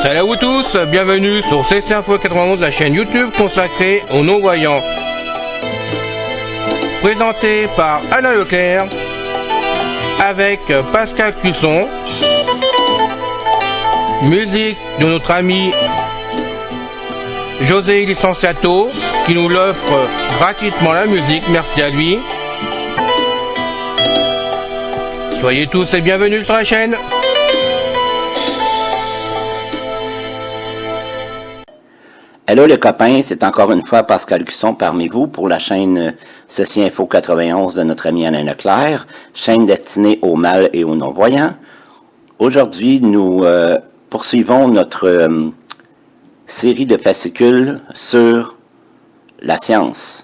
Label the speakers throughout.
Speaker 1: Salut à vous tous, bienvenue sur CC Info 91, la chaîne YouTube consacrée aux non-voyants. Présenté par Alain Leclerc, avec Pascal Cusson. Musique de notre ami José Licenciato, qui nous l'offre gratuitement la musique, merci à lui. Soyez tous et bienvenus sur la chaîne.
Speaker 2: Hello les copains, c'est encore une fois Pascal Cusson parmi vous pour la chaîne Ceci Info 91 de notre ami Alain Leclerc, chaîne destinée aux mâles et aux non-voyants. Aujourd'hui, nous poursuivons notre série de fascicules sur la science.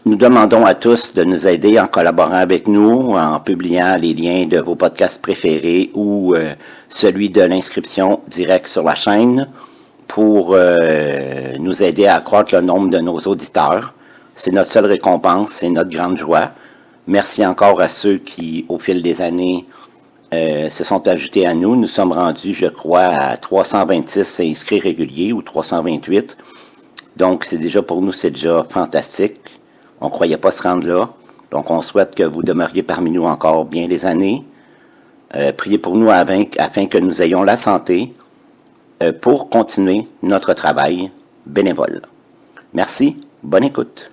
Speaker 2: Nous demandons à tous de nous aider en collaborant avec nous, en publiant les liens de vos podcasts préférés ou celui de l'inscription directe sur la chaîne pour nous aider à accroître le nombre de nos auditeurs. C'est notre seule récompense, c'est notre grande joie. Merci encore à ceux qui, au fil des années, se sont ajoutés à nous. Nous sommes rendus, je crois, à 326 inscrits réguliers ou 328. Donc, c'est déjà pour nous, c'est déjà fantastique. On ne croyait pas se rendre là. Donc, on souhaite que vous demeuriez parmi nous encore bien des années. Priez pour nous afin que nous ayons la santé pour continuer notre travail bénévole. Merci. Bonne écoute.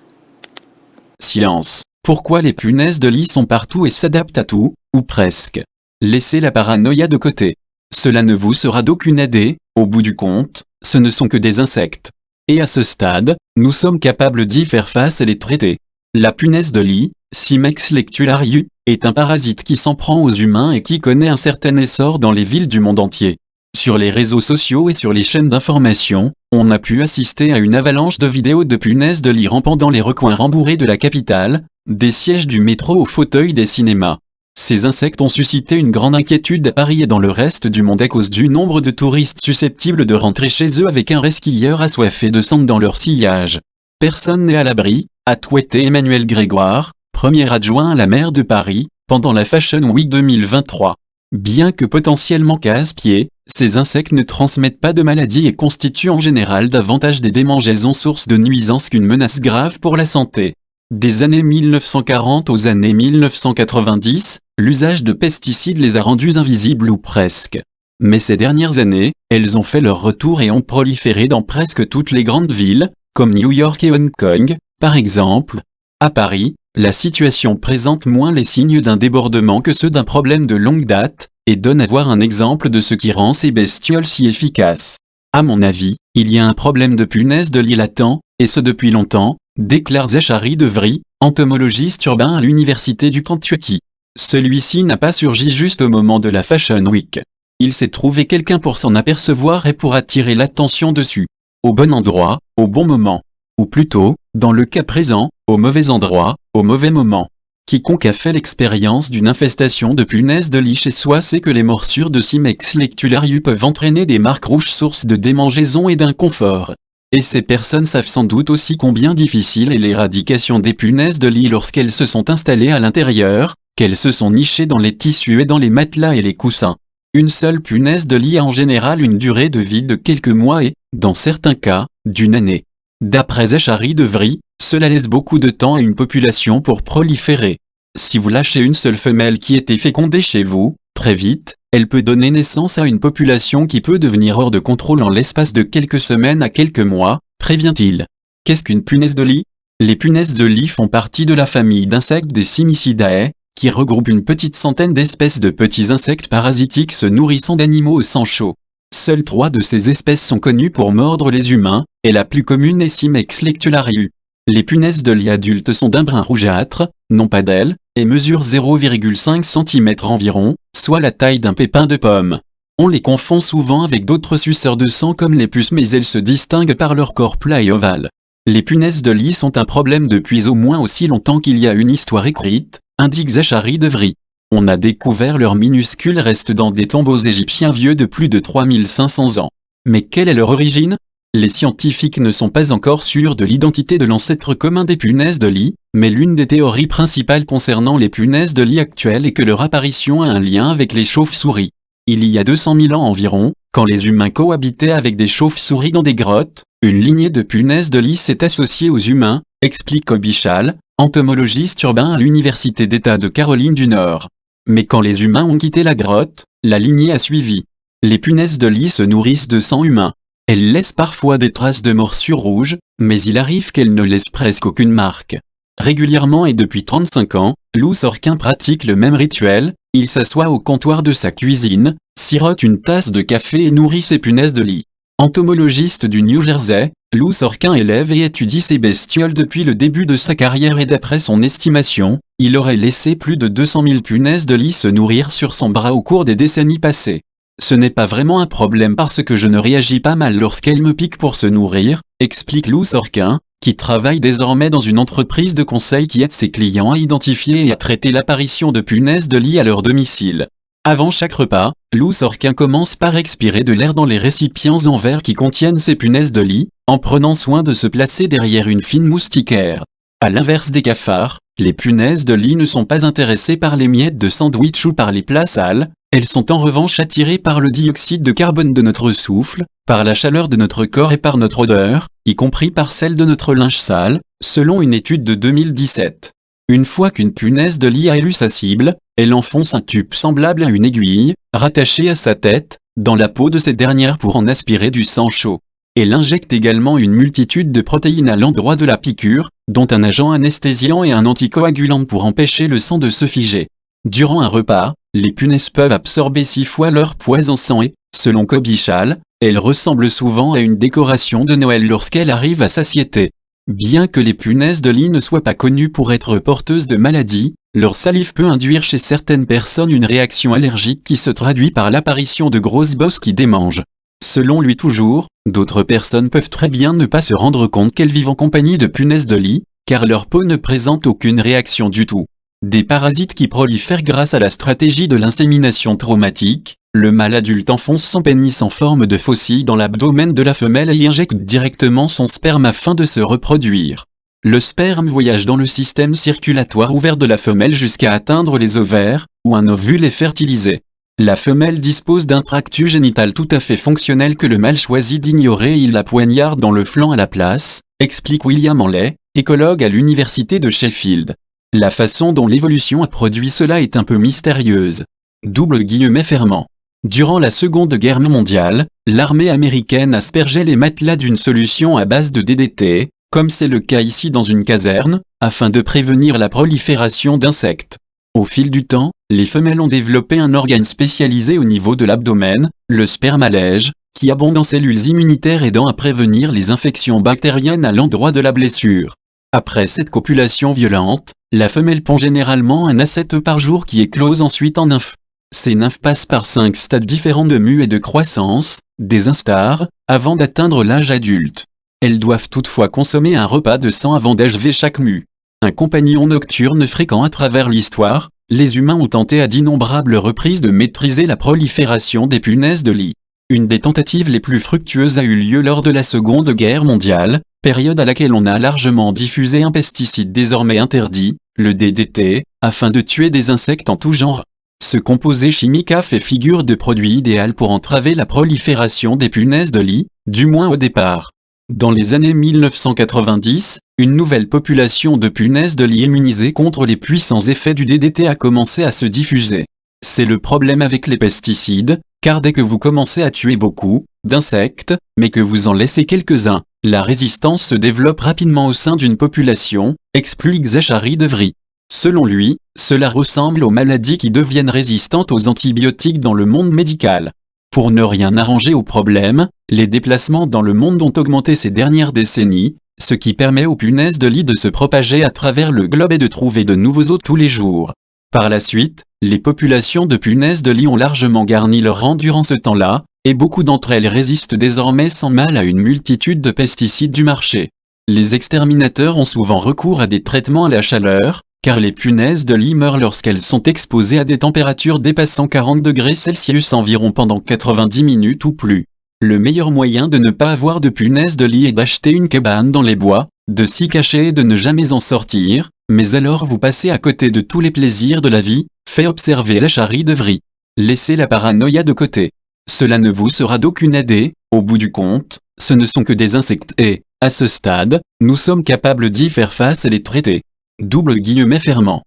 Speaker 3: Science. Pourquoi les punaises de lit sont partout et s'adaptent à tout, ou presque? Laissez la paranoïa de côté. Cela ne vous sera d'aucune aide, au bout du compte, ce ne sont que des insectes. Et à ce stade, nous sommes capables d'y faire face et les traiter. La punaise de lit, Cimex lectularius, est un parasite qui s'en prend aux humains et qui connaît un certain essor dans les villes du monde entier. Sur les réseaux sociaux et sur les chaînes d'information, on a pu assister à une avalanche de vidéos de punaises de lit rampant dans les recoins rembourrés de la capitale, des sièges du métro aux fauteuils des cinémas. Ces insectes ont suscité une grande inquiétude à Paris et dans le reste du monde à cause du nombre de touristes susceptibles de rentrer chez eux avec un resquilleur assoiffé de sang dans leur sillage. Personne n'est à l'abri, a tweeté Emmanuel Grégoire, premier adjoint à la maire de Paris, pendant la Fashion Week 2023. Bien que potentiellement casse-pieds, ces insectes ne transmettent pas de maladies et constituent en général davantage des démangeaisons sources de nuisances qu'une menace grave pour la santé. Des années 1940 aux années 1990, l'usage de pesticides les a rendus invisibles ou presque. Mais ces dernières années, elles ont fait leur retour et ont proliféré dans presque toutes les grandes villes, comme New York et Hong Kong, par exemple. À Paris, la situation présente moins les signes d'un débordement que ceux d'un problème de longue date, et donne à voir un exemple de ce qui rend ces bestioles si efficaces. À mon avis, il y a un problème de punaise de lit latent, et ce depuis longtemps, déclare Zachary De Vries, entomologiste urbain à l'université du Kentucky. Celui-ci n'a pas surgi juste au moment de la Fashion Week. Il s'est trouvé quelqu'un pour s'en apercevoir et pour attirer l'attention dessus. Au bon endroit, au bon moment. Ou plutôt, dans le cas présent, au mauvais endroit, au mauvais moment. Quiconque a fait l'expérience d'une infestation de punaises de lit chez soi sait que les morsures de Cimex lectularius peuvent entraîner des marques rouges sources de démangeaisons et d'inconfort. Et ces personnes savent sans doute aussi combien difficile est l'éradication des punaises de lit lorsqu'elles se sont installées à l'intérieur, qu'elles se sont nichées dans les tissus et dans les matelas et les coussins. Une seule punaise de lit a en général une durée de vie de quelques mois et, dans certains cas, d'une année. D'après Zachary De Vries, cela laisse beaucoup de temps à une population pour proliférer. Si vous lâchez une seule femelle qui était fécondée chez vous, très vite, elle peut donner naissance à une population qui peut devenir hors de contrôle en l'espace de quelques semaines à quelques mois, prévient-il. Qu'est-ce qu'une punaise de lit? Les punaises de lit font partie de la famille d'insectes des Cimicidae, qui regroupe une petite centaine d'espèces de petits insectes parasitiques se nourrissant d'animaux au sang chaud. Seules 3 de ces espèces sont connues pour mordre les humains, et la plus commune est Cimex lectularius. Les punaises de lit adultes sont d'un brun rougeâtre, n'ont pas d'ailes, et mesurent 0,5 cm environ, soit la taille d'un pépin de pomme. On les confond souvent avec d'autres suceurs de sang comme les puces mais elles se distinguent par leur corps plat et ovale. Les punaises de lit sont un problème depuis au moins aussi longtemps qu'il y a une histoire écrite, indique Zachary De Vries. On a découvert leurs minuscules restes dans des tombeaux égyptiens vieux de plus de 3500 ans. Mais quelle est leur origine? Les scientifiques ne sont pas encore sûrs de l'identité de l'ancêtre commun des punaises de lit, mais l'une des théories principales concernant les punaises de lit actuelles est que leur apparition a un lien avec les chauves-souris. Il y a 200 000 ans environ, quand les humains cohabitaient avec des chauves-souris dans des grottes, une lignée de punaises de lit s'est associée aux humains, explique Kobe Schall, entomologiste urbain à l'Université d'État de Caroline du Nord. Mais quand les humains ont quitté la grotte, la lignée a suivi. Les punaises de lit se nourrissent de sang humain. Elles laissent parfois des traces de morsures rouges, mais il arrive qu'elles ne laissent presque aucune marque. Régulièrement et depuis 35 ans, Lou Sorkin pratique le même rituel, il s'assoit au comptoir de sa cuisine, sirote une tasse de café et nourrit ses punaises de lit. Entomologiste du New Jersey, Lou Sorkin élève et étudie ces bestioles depuis le début de sa carrière et d'après son estimation, il aurait laissé plus de 200 000 punaises de lit se nourrir sur son bras au cours des décennies passées. Ce n'est pas vraiment un problème parce que je ne réagis pas mal lorsqu'elles me piquent pour se nourrir, explique Lou Sorkin, qui travaille désormais dans une entreprise de conseil qui aide ses clients à identifier et à traiter l'apparition de punaises de lit à leur domicile. Avant chaque repas, Lou Sorkin commence par expirer de l'air dans les récipients en verre qui contiennent ces punaises de lit, en prenant soin de se placer derrière une fine moustiquaire. À l'inverse des cafards, les punaises de lit ne sont pas intéressées par les miettes de sandwich ou par les plats sales, elles sont en revanche attirées par le dioxyde de carbone de notre souffle, par la chaleur de notre corps et par notre odeur, y compris par celle de notre linge sale, selon une étude de 2017. Une fois qu'une punaise de lit a élu sa cible, elle enfonce un tube semblable à une aiguille, rattaché à sa tête, dans la peau de cette dernière pour en aspirer du sang chaud. Elle injecte également une multitude de protéines à l'endroit de la piqûre, dont un agent anesthésiant et un anticoagulant pour empêcher le sang de se figer. Durant un repas, les punaises peuvent absorber 6 fois leur poids en sang et, selon Kobe Schall, elles ressemblent souvent à une décoration de Noël lorsqu'elle arrive à satiété. Bien que les punaises de lit ne soient pas connues pour être porteuses de maladies, leur salive peut induire chez certaines personnes une réaction allergique qui se traduit par l'apparition de grosses bosses qui démangent. Selon lui toujours, d'autres personnes peuvent très bien ne pas se rendre compte qu'elles vivent en compagnie de punaises de lit, car leur peau ne présente aucune réaction du tout. Des parasites qui prolifèrent grâce à la stratégie de l'insémination traumatique, le mâle adulte enfonce son pénis en forme de faucille dans l'abdomen de la femelle et y injecte directement son sperme afin de se reproduire. Le sperme voyage dans le système circulatoire ouvert de la femelle jusqu'à atteindre les ovaires, où un ovule est fertilisé. La femelle dispose d'un tractus génital tout à fait fonctionnel que le mâle choisit d'ignorer et il la poignarde dans le flanc à la place, explique William Hanley, écologue à l'université de Sheffield. La façon dont l'évolution a produit cela est un peu mystérieuse. Double guillemets fermant. Durant la Seconde Guerre mondiale, l'armée américaine aspergeait les matelas d'une solution à base de DDT, comme c'est le cas ici dans une caserne, afin de prévenir la prolifération d'insectes. Au fil du temps, les femelles ont développé un organe spécialisé au niveau de l'abdomen, le spermalège, qui abonde en cellules immunitaires aidant à prévenir les infections bactériennes à l'endroit de la blessure. Après cette copulation violente, la femelle pond généralement un à 7 œufs par jour qui éclosent ensuite en nymphes. Ces nymphes passent par 5 stades différents de mue et de croissance, des instars, avant d'atteindre l'âge adulte. Elles doivent toutefois consommer un repas de sang avant d'achever chaque mue. Un compagnon nocturne fréquent à travers l'histoire, les humains ont tenté à d'innombrables reprises de maîtriser la prolifération des punaises de lit. Une des tentatives les plus fructueuses a eu lieu lors de la Seconde Guerre mondiale, période à laquelle on a largement diffusé un pesticide désormais interdit, le DDT, afin de tuer des insectes en tout genre. Ce composé chimique a fait figure de produit idéal pour entraver la prolifération des punaises de lit, du moins au départ. Dans les années 1990, une nouvelle population de punaises de lit immunisées contre les puissants effets du DDT a commencé à se diffuser. C'est le problème avec les pesticides, car dès que vous commencez à tuer beaucoup d'insectes, mais que vous en laissez quelques-uns, la résistance se développe rapidement au sein d'une population, explique Zachary De Vries. Selon lui, cela ressemble aux maladies qui deviennent résistantes aux antibiotiques dans le monde médical. Pour ne rien arranger au problème, les déplacements dans le monde ont augmenté ces dernières décennies, ce qui permet aux punaises de lit de se propager à travers le globe et de trouver de nouveaux hôtes tous les jours. Par la suite, les populations de punaises de lit ont largement garni leur rang durant ce temps-là, et beaucoup d'entre elles résistent désormais sans mal à une multitude de pesticides du marché. Les exterminateurs ont souvent recours à des traitements à la chaleur, car les punaises de lit meurent lorsqu'elles sont exposées à des températures dépassant 40 degrés Celsius environ pendant 90 minutes ou plus. Le meilleur moyen de ne pas avoir de punaises de lit est d'acheter une cabane dans les bois, de s'y cacher et de ne jamais en sortir, mais alors vous passez à côté de tous les plaisirs de la vie, fait observer Zachary De Vries. Laissez la paranoïa de côté. Cela ne vous sera d'aucune aide et, au bout du compte, ce ne sont que des insectes et, à ce stade, nous sommes capables d'y faire face et les traiter. Double guillemets fermant.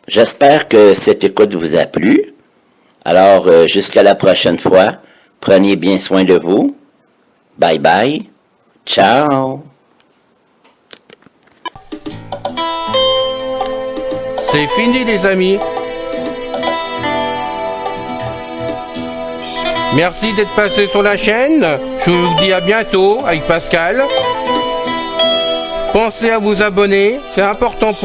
Speaker 2: J'espère que cette écoute vous a plu. Alors, jusqu'à la prochaine fois, prenez bien soin de vous. Bye bye. Ciao.
Speaker 1: C'est fini les amis. Merci d'être passé sur la chaîne. Je vous dis à bientôt avec Pascal. Pensez à vous abonner, c'est important pour